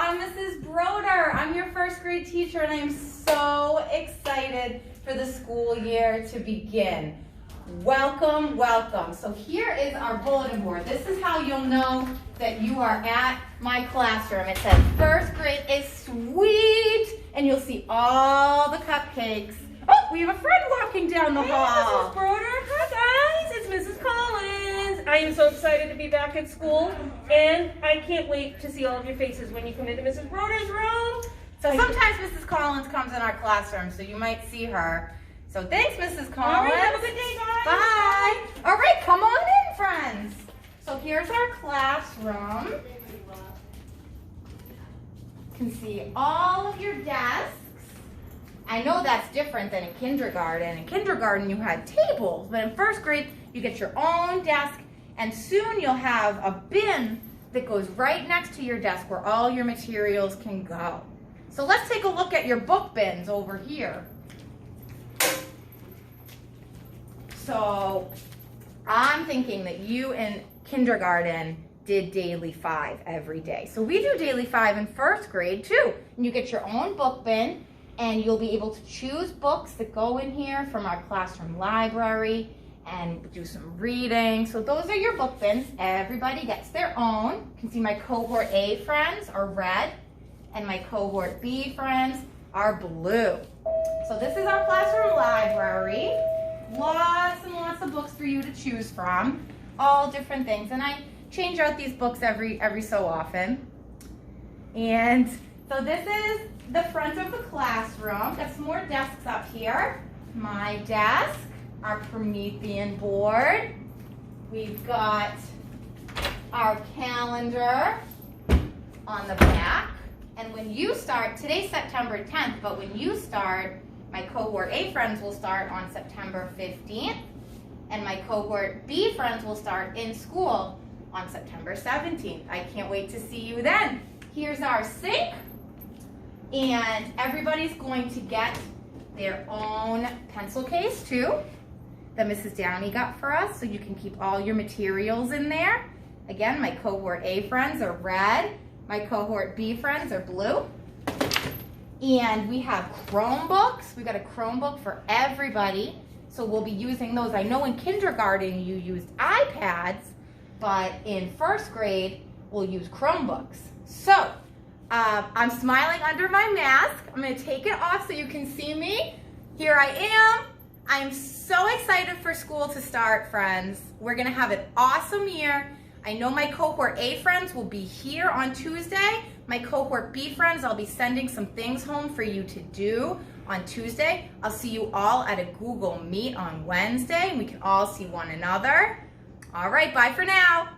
I'm Mrs. Brodeur. I'm your first grade teacher and I am so excited for the school year to begin. Welcome, welcome. So here is our bulletin board. This is how you'll know that you are at my classroom. It says first grade is sweet and you'll see all the cupcakes. Oh, we have a friend walking down the hall. Mrs. Brodeur. Hi guys, it's Mrs. Collins. I am so excited to be back at school and I can't wait to see all of your faces when you come into Mrs. Brodeur's room. So sometimes Mrs. Collins comes in our classroom, so you might see her. So thanks, Mrs. Collins. All right, have a good day, guys. Bye. All right, come on in, friends. So here's our classroom. You can see all of your desks. I know that's different than in kindergarten. In kindergarten, you had tables, but in first grade, you get your own desk, and soon you'll have a bin that goes right next to your desk where all your materials can go. So let's take a look at your book bins over here. So I'm thinking that you in kindergarten did daily 5 every day. So we do daily 5 in first grade too. And you get your own book bin and you'll be able to choose books that go in here from our classroom library and do some reading. So those are your book bins. Everybody gets their own. You can see my cohort A friends are red and my cohort B friends are blue. So this is our classroom library. Lots and lots of books for you to choose from, all different things. And I change out these books every so often. And so this is the front of the classroom. Got some more desks up here. My desk, our Promethean board. We've got our calendar on the back. And when you start, today's September 10th, but when you start, my cohort A friends will start on September 15th, and my cohort B friends will start in school on September 17th. I can't wait to see you then. Here's our sink, and everybody's going to get their own pencil case too that Mrs. Downey got for us, so you can keep all your materials in there. Again, my cohort A friends are red, my cohort B friends are blue. And we have Chromebooks. We've got a Chromebook for everybody. So we'll be using those. I know in kindergarten you used iPads, but in first grade we'll use Chromebooks. So I'm smiling under my mask. I'm going to take it off so you can see me. Here I am. I'm so excited for school to start, friends. We're going to have an awesome year. I know my cohort A friends will be here on Tuesday. My cohort B friends, I'll be sending some things home for you to do on Tuesday. I'll see you all at a Google Meet on Wednesday, and we can all see one another. All right, bye for now.